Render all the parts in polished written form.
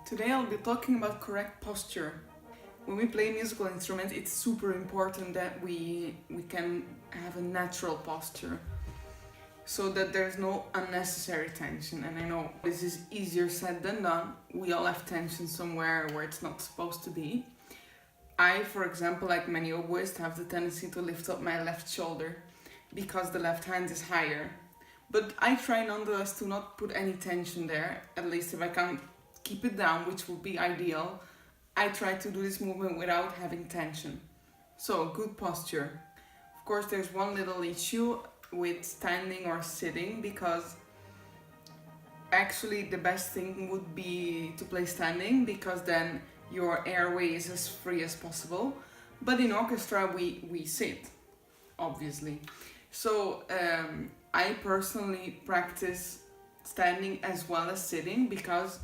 Today I'll be talking about correct posture. When we play musical instruments, it's super important that we can have a natural posture so that there's no unnecessary tension. And I know this is easier said than done. We all have tension somewhere where it's not supposed to be. I, for example, like many oboists, have the tendency to lift up my left shoulder because the left hand is higher. But I try nonetheless to not put any tension there, at least if I can keep it down, which would be ideal. I try to do this movement without having tension. So, good posture. Of course, there's one little issue with standing or sitting, because actually the best thing would be to play standing, because then your airway is as free as possible. But in orchestra we sit, obviously. So I personally practice standing as well as sitting, because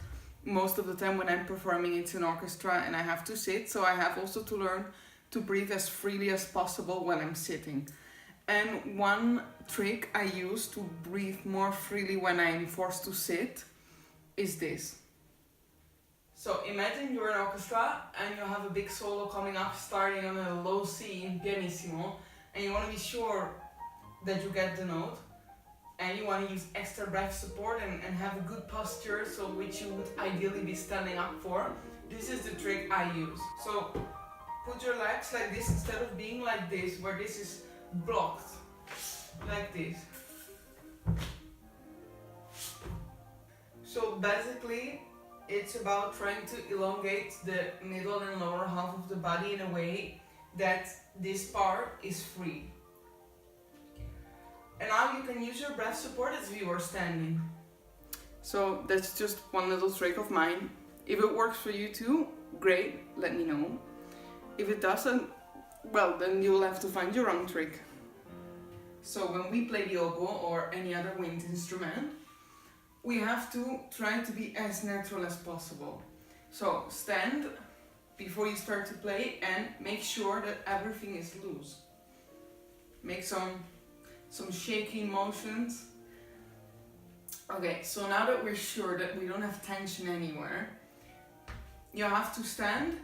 most of the time when I'm performing it's an orchestra and I have to sit, so I have also to learn to breathe as freely as possible when I'm sitting. And one trick I use to breathe more freely when I'm forced to sit is this. So imagine you're an orchestra and you have a big solo coming up starting on a low C in pianissimo, and you want to be sure that you get the note, and you want to use extra breath support and have a good posture, so which you would ideally be standing up for. This is the trick I use. So put your legs like this instead of being like this, where this is blocked, like this. So basically it's about trying to elongate the middle and lower half of the body in a way that this part is free. And now you can use your breath support as if you were standing. So that's just one little trick of mine. If it works for you too, great, let me know. If it doesn't, well, then you'll have to find your own trick. So when we play the oboe or any other wind instrument, we have to try to be as natural as possible. So stand before you start to play and make sure that everything is loose. Make some shaking motions. Okay, so now that we're sure that we don't have tension anywhere, you have to stand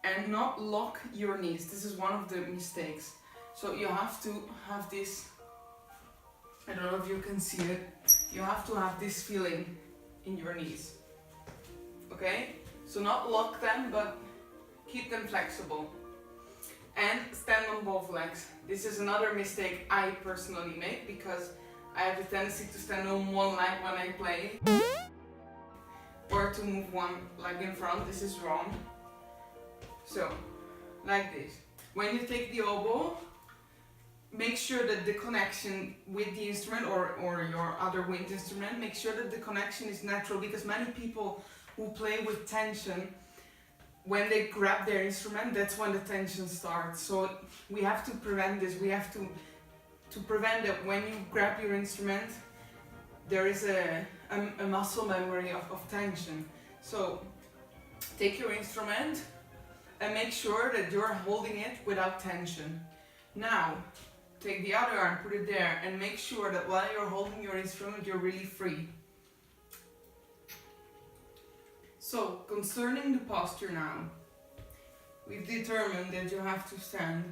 and not lock your knees. This is one of the mistakes. So you have to have this, I don't know if you can see it, you have to have this feeling in your knees. Okay? So not lock them, but keep them flexible. And stand on both legs. This is another mistake I personally make, because I have a tendency to stand on one leg when I play, or to move one leg in front. This is wrong. So, like this. When you take the oboe, make sure that the connection with the instrument or your other wind instrument, make sure that the connection is natural, because many people who play with tension, when they grab their instrument, that's when the tension starts. So we have to prevent this. We have to prevent that when you grab your instrument, there is a muscle memory of tension. So take your instrument and make sure that you're holding it without tension. Now, take the other arm, put it there, and make sure that while you're holding your instrument, you're really free. So, concerning the posture now, we've determined that you have to stand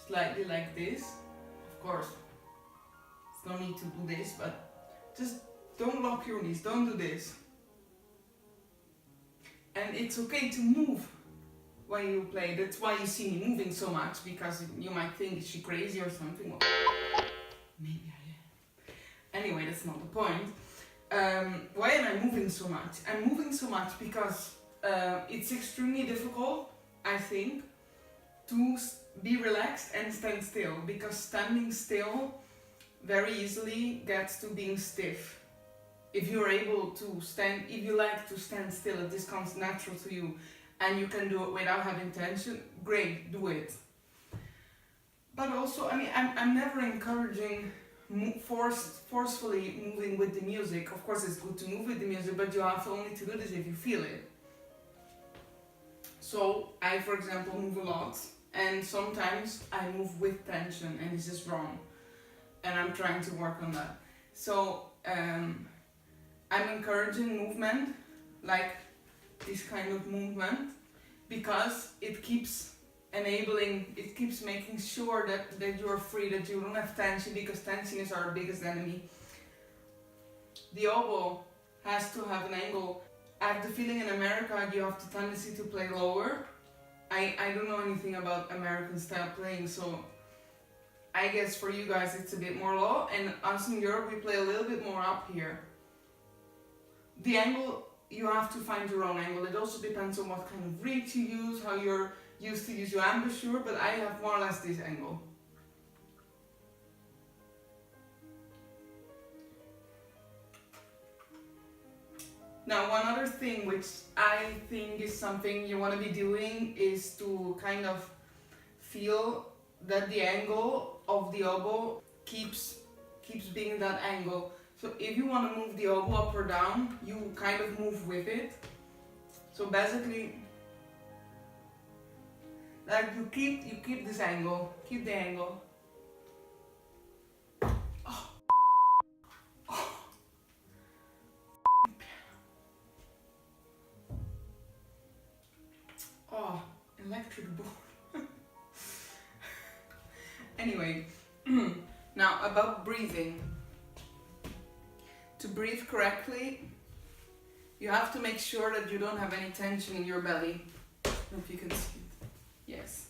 slightly like this. Of course, there's no need to do this, but just don't lock your knees, don't do this. And it's okay to move when you play. That's why you see me moving so much, because you might think, is she crazy or something? Well, maybe I am. Anyway, that's not the point. Why am I moving so much? I'm moving so much because it's extremely difficult, I think, to be relaxed and stand still, because standing still very easily gets to being stiff. If you're able to stand, if you like to stand still, if this comes natural to you and you can do it without having tension, great, do it. But also, I mean, I'm never encouraging forcefully moving with the music. Of course it's good to move with the music, but you have only to do this if you feel it. So I, for example, move a lot, and sometimes I move with tension, and this is wrong, and I'm trying to work on that. So I'm encouraging movement, like this kind of movement, because it keeps making sure that you're free, that you don't have tension, because tension is our biggest enemy. The oboe has to have an angle. I have the feeling in America you have the tendency to play lower. I don't know anything about American style playing, so I guess for you guys it's a bit more low, and us in Europe we play a little bit more up here. The angle, you have to find your own angle. It also depends on what kind of reed you use, how you're used to use your embouchure, but I have more or less this angle. Now, one other thing which I think is something you want to be doing is to kind of feel that the angle of the oboe keeps being that angle. So if you want to move the oboe up or down, you kind of move with it. So basically, like you keep this angle, keep the angle. Oh. Oh, electric board. Anyway, now about breathing. To breathe correctly, you have to make sure that you don't have any tension in your belly. I don't know if you can see it. Yes.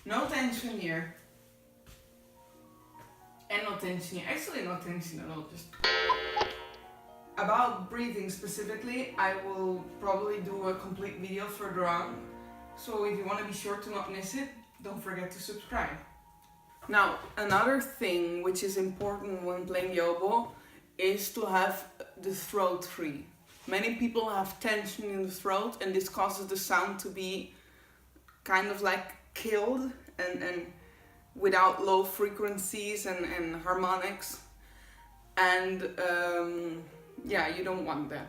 No tension here. And no tension here. Actually, no tension at all. Just about breathing specifically, I will probably do a complete video further on. So if you want to be sure to not miss it, don't forget to subscribe. Now, another thing which is important when playing the oboe is to have the throat free. Many people have tension in the throat, and this causes the sound to be kind of like killed and without low frequencies and harmonics. And yeah, you don't want that.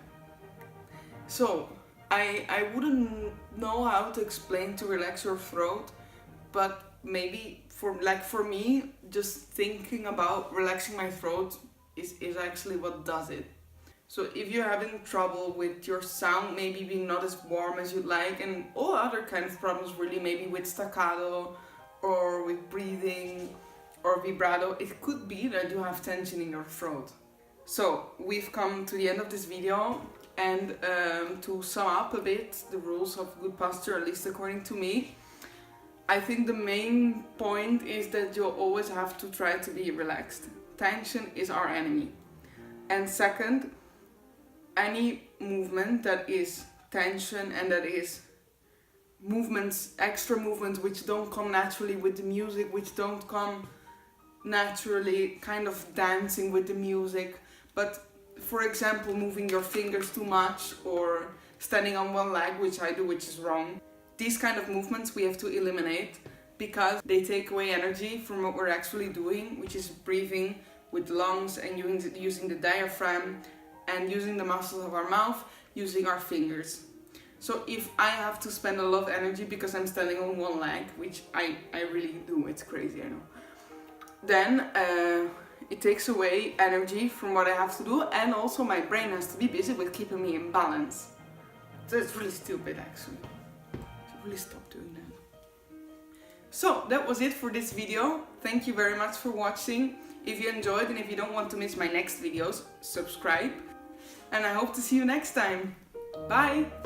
So I wouldn't know how to explain to relax your throat, but maybe for me, just thinking about relaxing my throat is actually what does it. So if you're having trouble with your sound maybe being not as warm as you'd like, and all other kind of problems really, maybe with staccato or with breathing or vibrato, it could be that you have tension in your throat. So we've come to the end of this video, and to sum up a bit the rules of good posture, at least according to me, I think the main point is that you always have to try to be relaxed. Tension is our enemy. And second, any movement that is tension and that is movements, extra movements which don't come naturally with the music, which don't come naturally kind of dancing with the music, but for example moving your fingers too much or standing on one leg, which I do, which is wrong. These kind of movements we have to eliminate because they take away energy from what we're actually doing, which is breathing with the lungs and using the diaphragm and using the muscles of our mouth, using our fingers. So if I have to spend a lot of energy because I'm standing on one leg, which I really do, it's crazy, I know, then it takes away energy from what I have to do, and also my brain has to be busy with keeping me in balance. So it's really stupid actually. Really stop doing that. So that was it for this video. Thank you very much for watching. If you enjoyed and if you don't want to miss my next videos, subscribe. And I hope to see you next time. Bye!